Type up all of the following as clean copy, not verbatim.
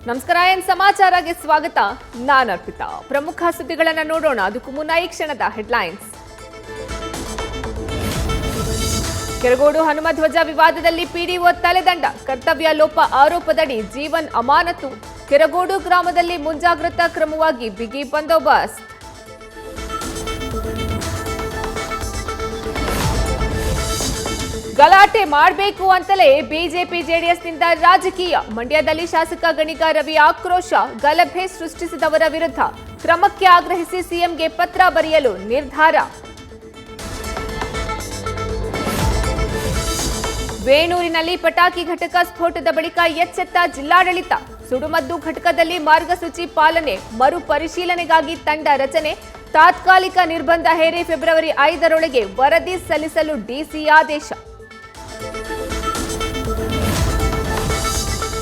ನಮಸ್ಕಾರ, ಏನ್ ಸಮಾಚಾರಕ್ಕೆ ಸ್ವಾಗತ. ನಾನು ಅರ್ಪಿತಾ. ಪ್ರಮುಖ ಸುದ್ದಿಗಳನ್ನು ನೋಡೋಣ. ಅದಕ್ಕೂ ಮುನ್ನ ಈ ಕ್ಷಣದ ಹೆಡ್ಲೈನ್ಸ್. ಕೆರಗೋಡು ಹನುಮಧ್ವಜ ವಿವಾದದಲ್ಲಿ ಪಿಡಿಒ ತಲೆದಂಡ, ಕರ್ತವ್ಯ ಲೋಪ ಆರೋಪದಡಿ ಜೀವನ್ ಅಮಾನತು. ಕೆರಗೋಡು ಗ್ರಾಮದಲ್ಲಿ ಮುಂಜಾಗ್ರತಾ ಕ್ರಮವಾಗಿ ಬಿಗಿ ಬಂದೋಬಸ್ತ್. ಗಲಾಟೆ ಮಾಡಬೇಕು ಅಂತಲೇ ಬಿಜೆಪಿ ಜೆಡಿಎಸ್ನಿಂದ ರಾಜಕೀಯ. ಮಂಡ್ಯದಲ್ಲಿ ಶಾಸಕ ಗಣಿಗ ರವಿ ಆಕ್ರೋಶ, ಗಲಭೆ ಸೃಷ್ಟಿಸಿದವರ ವಿರುದ್ಧ ಕ್ರಮಕ್ಕೆ ಆಗ್ರಹಿಸಿ ಸಿಎಂಗೆ ಪತ್ರ ಬರೆಯಲು ನಿರ್ಧಾರ. ವೇಣೂರಿನಲ್ಲಿ ಪಟಾಕಿ ಘಟಕ ಸ್ಫೋಟದ ಬಳಿಕ ಎಚ್ಚೆತ್ತ ಜಿಲ್ಲಾಡಳಿತ. ಸುಡುಮದ್ದು ಘಟಕದಲ್ಲಿ ಮಾರ್ಗಸೂಚಿ ಪಾಲನೆ ಮರುಪರಿಶೀಲನೆಗಾಗಿ ತಂಡ ರಚನೆ. ತಾತ್ಕಾಲಿಕ ನಿರ್ಬಂಧ ಹೇರಿ ಫೆಬ್ರವರಿ 5ರೊಳಗೆ ವರದಿ ಸಲ್ಲಿಸಲು ಡಿಸಿ ಆದೇಶ.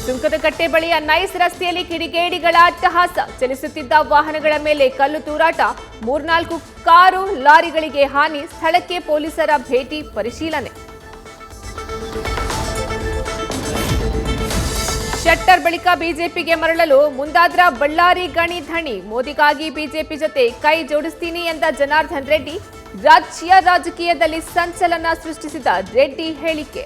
ಸುಂಕದಕಟ್ಟೆ ಬಳಿಯ ನೈಸ್ ರಸ್ತೆಯಲ್ಲಿ ಕಿಡಿಗೇಡಿಗಳ ಅಟ್ಟಹಾಸ. ಚಲಿಸುತ್ತಿದ್ದ ವಾಹನಗಳ ಮೇಲೆ ಕಲ್ಲು ತೂರಾಟ. 3-4 ಕಾರು ಲಾರಿಗಳಿಗೆ ಹಾನಿ. ಸ್ಥಳಕ್ಕೆ ಪೊಲೀಸರ ಭೇಟಿ ಪರಿಶೀಲನೆ. ಶೆಟ್ಟರ್ ಬಳಿಕ ಬಿಜೆಪಿಗೆ ಮರಳಲು ಮುಂದಾದ್ರ ಬಳ್ಳಾರಿ ಗಣಿ ಧಣಿ. ಮೋದಿಗಾಗಿ ಬಿಜೆಪಿ ಜೊತೆ ಕೈ ಜೋಡಿಸ್ತೀನಿ ಎಂದ ಜನಾರ್ದನ್ ರೆಡ್ಡಿ. ರಾಜ್ಯ ರಾಜಕೀಯದಲ್ಲಿ ಸಂಚಲನ ಸೃಷ್ಟಿಸಿದ ರೆಡ್ಡಿ ಹೇಳಿಕೆ.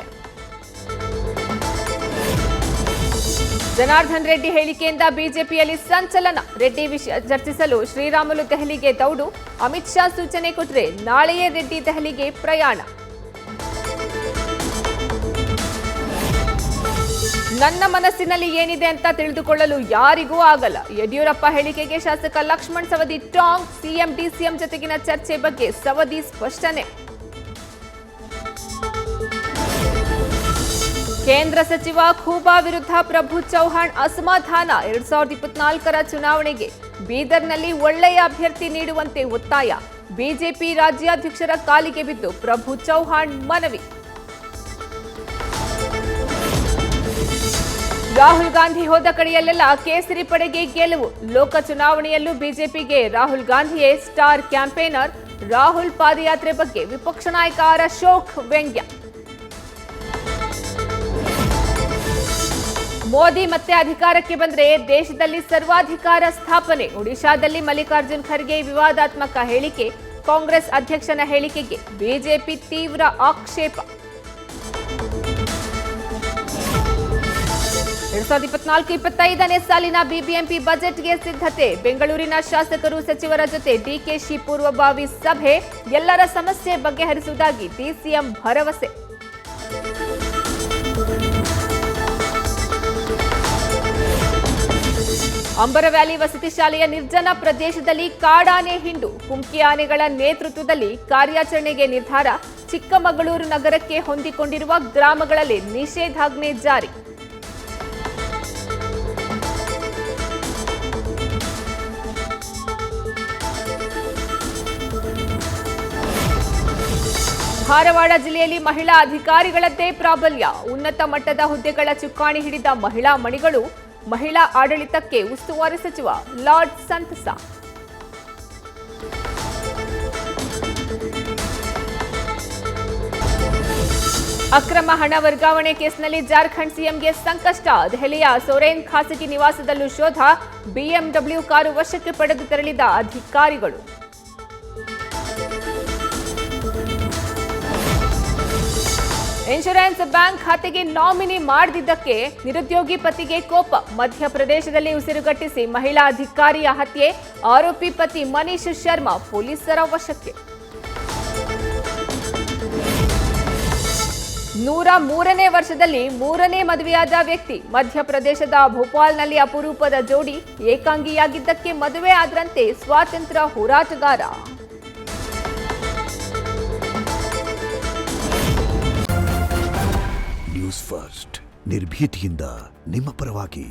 ಜನಾರ್ದನ್ ರೆಡ್ಡಿ ಹೇಳಿಕೆಯಿಂದ ಬಿಜೆಪಿಯಲ್ಲಿ ಸಂಚಲನ. ರೆಡ್ಡಿ ವಿಷಯ ಚರ್ಚಿಸಲು ಶ್ರೀರಾಮುಲು ದೆಹಲಿಗೆ ದೌಡು. ಅಮಿತ್ ಶಾ ಸೂಚನೆ ಕೊಟ್ಟರೆ ನಾಳೆಯೇ ರೆಡ್ಡಿ ದೆಹಲಿಗೆ ಪ್ರಯಾಣ. ನನ್ನ ಮನಸ್ಸಿನಲ್ಲಿ ಏನಿದೆ ಅಂತ ತಿಳಿದುಕೊಳ್ಳಲು ಯಾರಿಗೂ ಆಗಲ್ಲ. ಯಡಿಯೂರಪ್ಪ ಹೇಳಿಕೆಗೆ ಶಾಸಕ ಲಕ್ಷ್ಮಣ್ ಸವದಿ ಟಾಂಗ್. ಸಿಎಂ ಡಿಸಿಎಂ ಜೊತೆಗಿನ ಚರ್ಚೆ ಬಗ್ಗೆ ಸವದಿ ಸ್ಪಷ್ಟನೆ. ಕೇಂದ್ರ ಸಚಿವ ಖೂಬಾ ವಿರುದ್ಧ ಪ್ರಭು ಚೌಹಾಣ್ ಅಸಮಾಧಾನ. 2024ರ ಚುನಾವಣೆಗೆ ಬೀದರ್ನಲ್ಲಿ ಒಳ್ಳೆಯ ಅಭ್ಯರ್ಥಿ ನೀಡುವಂತೆ ಒತ್ತಾಯ. ಬಿಜೆಪಿ ರಾಜ್ಯಾಧ್ಯಕ್ಷರ ಕಾಲಿಗೆ ಬಿದ್ದು ಪ್ರಭು ಚೌಹಾಣ್ ಮನವಿ. ರಾಹುಲ್ ಗಾಂಧಿ ಹೋದ ಕಡೆಯಲ್ಲೆಲ್ಲ ಕೇಸರಿ ಪಡೆಗೆ ಗೆಲುವು. ಲೋಕ ಚುನಾವಣೆಯಲ್ಲೂ ಬಿಜೆಪಿಗೆ ರಾಹುಲ್ ಗಾಂಧಿಯೇ ಸ್ಟಾರ್ ಕ್ಯಾಂಪೇನರ್. ರಾಹುಲ್ ಪಾದಯಾತ್ರೆ ಬಗ್ಗೆ ವಿಪಕ್ಷ ನಾಯಕ ಆರ್ ಅಶೋಕ್ ವ್ಯಂಗ್ಯ. ಮೋದಿ ಮತ್ತೆ ಅಧಿಕಾರಕ್ಕೆ ಬಂದ್ರೆ ದೇಶದಲ್ಲಿ ಸರ್ವಾಧಿಕಾರ ಸ್ಥಾಪನೆ. ಒಡಿಶಾದಲ್ಲಿ ಮಲ್ಲಿಕಾರ್ಜುನ್ ಖರ್ಗೆ ವಿವಾದಾತ್ಮಕ ಹೇಳಿಕೆ. ಕಾಂಗ್ರೆಸ್ ಅಧ್ಯಕ್ಷನ ಹೇಳಿಕೆಗೆ ಬಿಜೆಪಿ ತೀವ್ರ ಆಕ್ಷೇಪ. 2024-25ನೇ ಸಾಲಿನ ಬಿಬಿಎಂಪಿ ಬಜೆಟ್ಗೆ ಸಿದ್ಧತೆ. ಬೆಂಗಳೂರಿನ ಶಾಸಕರು ಸಚಿವರ ಜೊತೆ ಡಿಕೆಶಿ ಪೂರ್ವಭಾವಿ ಸಭೆ. ಎಲ್ಲರ ಸಮಸ್ಯೆ ಬಗೆಹರಿಸುವುದಾಗಿ ಡಿಸಿಎಂ ಭರವಸೆ. ಅಂಬರವ್ಯಾಲಿ ವಸತಿ ಶಾಲೆಯ ನಿರ್ಜನ ಪ್ರದೇಶದಲ್ಲಿ ಕಾಡಾನೆ ಹಿಂಡು. ಕುಮ್ಕಿ ಆನೆಗಳ ನೇತೃತ್ವದಲ್ಲಿ ಕಾರ್ಯಾಚರಣೆಗೆ ನಿರ್ಧಾರ. ಚಿಕ್ಕಮಗಳೂರು ನಗರಕ್ಕೆ ಹೊಂದಿಕೊಂಡಿರುವ ಗ್ರಾಮಗಳಲ್ಲಿ ನಿಷೇಧಾಜ್ಞೆ ಜಾರಿ. ಧಾರವಾಡ ಜಿಲ್ಲೆಯಲ್ಲಿ ಮಹಿಳಾ ಅಧಿಕಾರಿಗಳದ್ದೇ ಪ್ರಾಬಲ್ಯ. ಉನ್ನತ ಮಟ್ಟದ ಹುದ್ದೆಗಳ ಚುಕ್ಕಾಣಿ ಹಿಡಿದ ಮಹಿಳಾ ಮಣಿಗಳು. ಮಹಿಳಾ ಆಡಳಿತಕ್ಕೆ ಉಸ್ತುವಾರಿ ಸಚಿವ ಲಾರ್ಡ್ ಸಂತಸ. ಅಕ್ರಮ ಹಣ ವರ್ಗಾವಣೆ ಕೇಸ್ನಲ್ಲಿ ಜಾರ್ಖಂಡ್ ಸಿಎಂಗೆ ಸಂಕಷ್ಟ. ದೆಹಲಿಯ ಸೊರೇನ್ ಖಾಸಗಿ ನಿವಾಸದಲ್ಲೂ ಶೋಧ. ಬಿಎಂಡಬ್ಲ್ಯೂ ಕಾರು ವಶಕ್ಕೆ ಪಡೆದು ತೆರಳಿದ ಅಧಿಕಾರಿಗಳು. ಇನ್ಶೂರೆನ್ಸ್ ಬ್ಯಾಂಕ್ ಖಾತೆಗೆ ನಾಮಿನಿ ಮಾಡದಿದ್ದಕ್ಕೆ ನಿರುದ್ಯೋಗಿ ಪತಿಗೆ ಕೋಪ. ಮಧ್ಯಪ್ರದೇಶದಲ್ಲಿ ಉಸಿರುಗಟ್ಟಿಸಿ ಮಹಿಳಾ ಅಧಿಕಾರಿಯ ಹತ್ಯೆ. ಆರೋಪಿ ಪತಿ ಮನೀಶ್ ಶರ್ಮಾ ಪೊಲೀಸರ ವಶಕ್ಕೆ. 103ನೇ ವರ್ಷದಲ್ಲಿ 3ನೇ ಮದುವೆಯಾದ ವ್ಯಕ್ತಿ. ಮಧ್ಯಪ್ರದೇಶದ ಭೋಪಾಲ್ನಲ್ಲಿ ಅಪರೂಪದ ಜೋಡಿ. ಏಕಾಂಗಿಯಾಗಿದ್ದಕ್ಕೆ ಮದುವೆ ಆದ್ರಂತೆ ಸ್ವಾತಂತ್ರ್ಯ ಹೋರಾಟಗಾರ. ನ್ಯೂಸ್ ಫಸ್ಟ್, ನಿರ್ಭೀತಿಯಿಂದ ನಿಮ್ಮ ಪರವಾಗಿ.